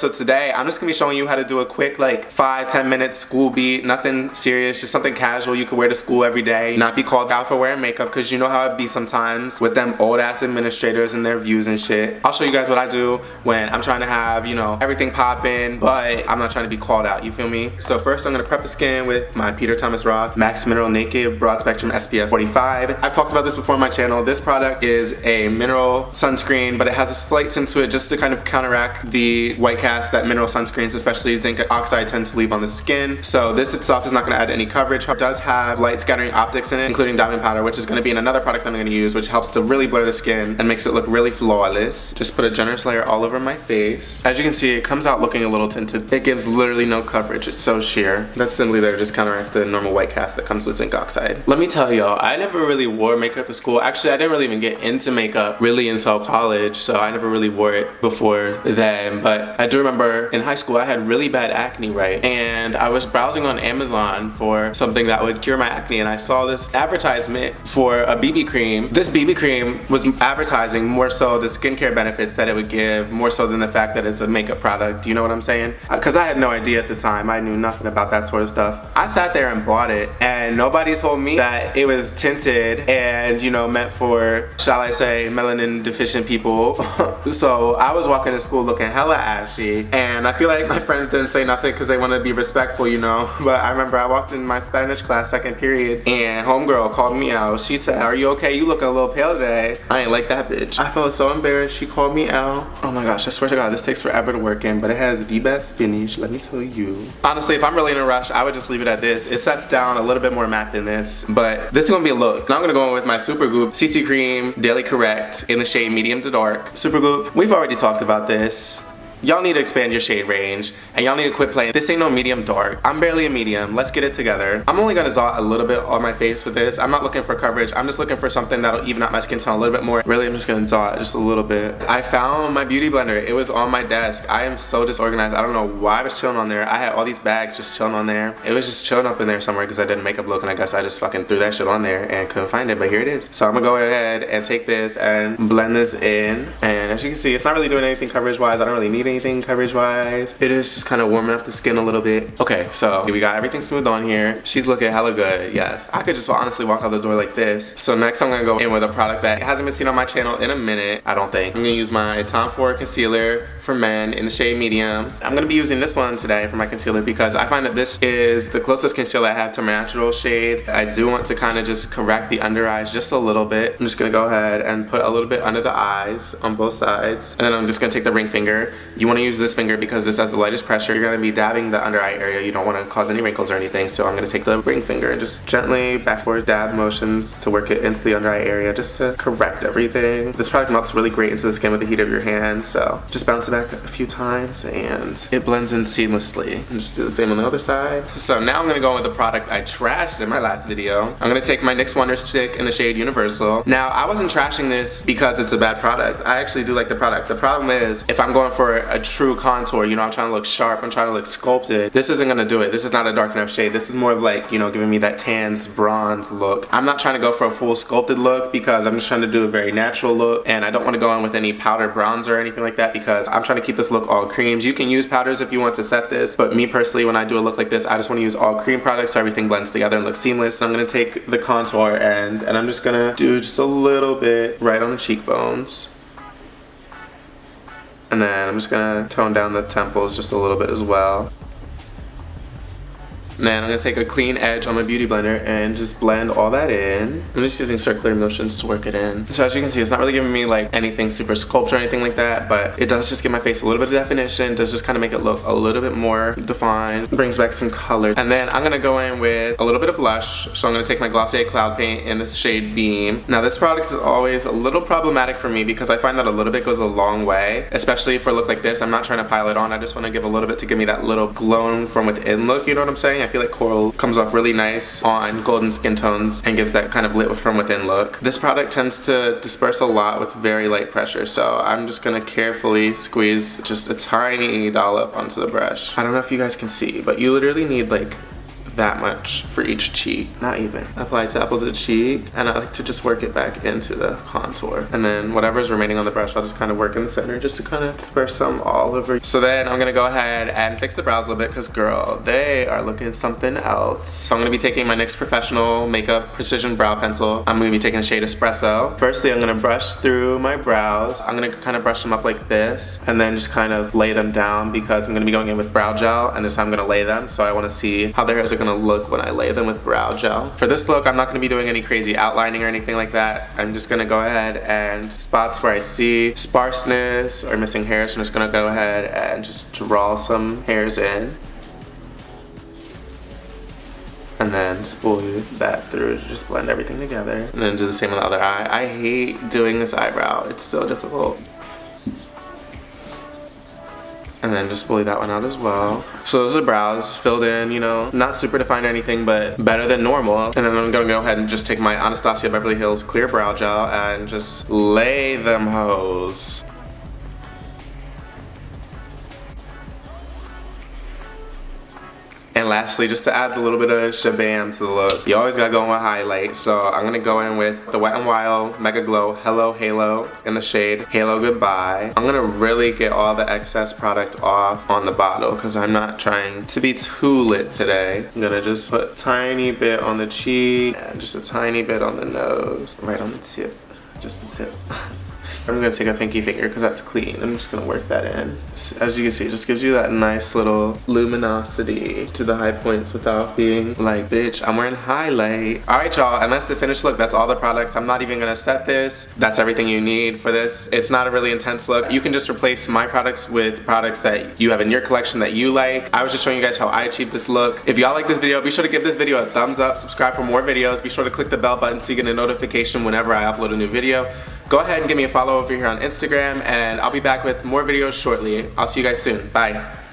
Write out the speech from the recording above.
So today I'm just gonna be showing you how to do a quick like 5-10 minute school beat. Nothing serious, just something casual you could wear to school every day. Not be called out for wearing makeup, because you know how it be sometimes with them old ass administrators and their views and shit. I'll show you guys what I do when I'm trying to have, you know, everything poppin', but I'm not trying to be called out, you feel me? So first I'm gonna prep the skin with my Peter Thomas Roth Max Mineral Naked Broad Spectrum SPF 45. I've talked about this before on my channel. This product is a mineral sunscreen, but it has a slight tint to it just to kind of counteract the white cast that mineral sunscreens, especially zinc oxide, tend to leave on the skin. So this itself is not gonna add any coverage. It does have light scattering optics in it, including diamond powder, which is gonna be in another product I'm gonna use, which helps to really blur the skin and makes it look really flawless. Just put a generous layer all over my face. As you can see, it comes out looking a little tinted. It gives literally no coverage. It's so sheer. That's simply there to just counteract the normal white cast that comes with zinc oxide. Let me tell y'all, I never really wore makeup to school. Actually, I didn't really even get into makeup really until college, so I never really wore it before then. But I do remember in high school I had really bad acne, right? And I was browsing on Amazon for something that would cure my acne, and I saw this advertisement for a BB cream. This BB cream was advertising more so the skincare benefits that it would give, more so than the fact that it's a makeup product. You know what I'm saying? Because I had no idea at the time. I knew nothing about that sort of stuff. I sat there and bought it, and nobody told me that it was tinted and, you know, meant for, shall I say, melanin deficient people. So I was walking to school looking hella ashy, and I feel like my friends didn't say nothing because they wanted to be respectful, you know. But I remember I walked in my Spanish class second period, and homegirl called me out. She said, "Are you okay? You looking a little pale today." I ain't like that bitch. I felt so embarrassed. She called me out. Oh my gosh, I swear to God, this takes forever to work in, but it has the best finish, let me tell you. Honestly, if I'm really in a rush, I would just leave it at this. It sets down a little bit more matte than this, but this is gonna be a look. Now I'm gonna go in with my Supergoop CC Cream Daily Correct in the shade medium to dark. Supergoop, we've already talked about this. Y'all need to expand your shade range, and y'all need to quit playing. This ain't no medium dark. I'm barely a medium. Let's get it together. I'm only gonna zot a little bit on my face with this. I'm not looking for coverage. I'm just looking for something that'll even out my skin tone a little bit more. Really, I'm just gonna zot just a little bit. I found my beauty blender. It was on my desk. I am so disorganized. I don't know why I was chilling on there. I had all these bags just chilling on there. It was just chilling up in there somewhere because I did a makeup look, and I guess I just fucking threw that shit on there and couldn't find it, but here it is. So I'm gonna go ahead and take this and blend this in. And as you can see, it's not really doing anything coverage-wise. I don't really need anything coverage-wise. It is just kind of warming up the skin a little bit. Okay, so we got everything smooth on here. She's looking hella good, yes. I could just honestly walk out the door like this. So next I'm gonna go in with a product that hasn't been seen on my channel in a minute, I don't think. I'm gonna use my Tom Ford concealer for men in the shade medium. I'm gonna be using this one today for my concealer because I find that this is the closest concealer I have to my natural shade. I do want to kind of just correct the under eyes just a little bit. I'm just gonna go ahead and put a little bit under the eyes on both sides. And then I'm just gonna take the ring finger. You wanna use this finger because this has the lightest pressure. You're gonna be dabbing the under eye area. You don't wanna cause any wrinkles or anything. So I'm gonna take the ring finger and just gently backward dab motions to work it into the under eye area just to correct everything. This product melts really great into the skin with the heat of your hand. So just bounce it back a few times and it blends in seamlessly. And just do the same on the other side. So now I'm gonna go in with the product I trashed in my last video. I'm gonna take my NYX Wonder Stick in the shade Universal. Now I wasn't trashing this because it's a bad product. I actually do like the product. The problem is if I'm going for a true contour, you know, I'm trying to look sharp, I'm trying to look sculpted, this isn't gonna do it. This is not a dark enough shade. This is more of like, you know, giving me that tans bronze look. I'm not trying to go for a full sculpted look because I'm just trying to do a very natural look, and I don't want to go in with any powder bronzer or anything like that because I'm trying to keep this look all creams. You can use powders if you want to set this, but me personally, when I do a look like this, I just want to use all cream products so everything blends together and looks seamless. So I'm gonna take the contour and I'm just gonna do just a little bit right on the cheekbones. And then I'm just gonna tone down the temples just a little bit as well. Then I'm gonna take a clean edge on my beauty blender and just blend all that in. I'm just using circular motions to work it in. So as you can see, it's not really giving me like anything super sculpted or anything like that, but it does just give my face a little bit of definition, does just kind of make it look a little bit more defined, brings back some color. And then I'm gonna go in with a little bit of blush. So I'm gonna take my Glossier Cloud Paint in the shade Beam. Now this product is always a little problematic for me because I find that a little bit goes a long way, especially for a look like this. I'm not trying to pile it on, I just wanna give a little bit to give me that little glowing from within look, you know what I'm saying? I feel like coral comes off really nice on golden skin tones and gives that kind of lit from within look. This product tends to disperse a lot with very light pressure, so I'm just gonna carefully squeeze just a tiny dollop onto the brush. I don't know if you guys can see, but you literally need like that much for each cheek, not even. Apply to apples of cheek, and I like to just work it back into the contour. And then whatever's remaining on the brush, I'll just kind of work in the center just to kind of disperse some all over. So then I'm gonna go ahead and fix the brows a little bit because girl, they are looking something else. So I'm gonna be taking my NYX Professional Makeup Precision Brow Pencil. I'm gonna be taking the shade Espresso. Firstly, I'm gonna brush through my brows. I'm gonna kind of brush them up like this and then just kind of lay them down because I'm gonna be going in with brow gel, and this time I'm gonna lay them. So I wanna see how the hairs are gonna look when I lay them with brow gel. For this look, I'm not gonna be doing any crazy outlining or anything like that. I'm just gonna go ahead and spots where I see sparseness or missing hairs, so I'm just gonna go ahead and just draw some hairs in. And then spoolie that through to just blend everything together. And then do the same on the other eye. I hate doing this eyebrow. It's so difficult. And then just spoolie that one out as well. So those are brows filled in, you know, not super defined or anything, but better than normal. And then I'm gonna go ahead and just take my Anastasia Beverly Hills Clear Brow Gel and just lay them hoes. And lastly, just to add a little bit of shabam to the look, you always gotta go in with highlight. So I'm gonna go in with the Wet n Wild Mega Glow Hello Halo in the shade Halo Goodbye. I'm gonna really get all the excess product off on the bottle because I'm not trying to be too lit today. I'm gonna just put a tiny bit on the cheek and just a tiny bit on the nose, right on the tip, just the tip. I'm gonna take a pinky finger because that's clean. I'm just gonna work that in. As you can see, it just gives you that nice little luminosity to the high points without being like, bitch, I'm wearing highlight. All right, y'all, and that's the finished look. That's all the products. I'm not even gonna set this. That's everything you need for this. It's not a really intense look. You can just replace my products with products that you have in your collection that you like. I was just showing you guys how I achieved this look. If y'all like this video, be sure to give this video a thumbs up, subscribe for more videos. Be sure to click the bell button so you get a notification whenever I upload a new video. Go ahead and give me a follow over here on Instagram, and I'll be back with more videos shortly. I'll see you guys soon. Bye.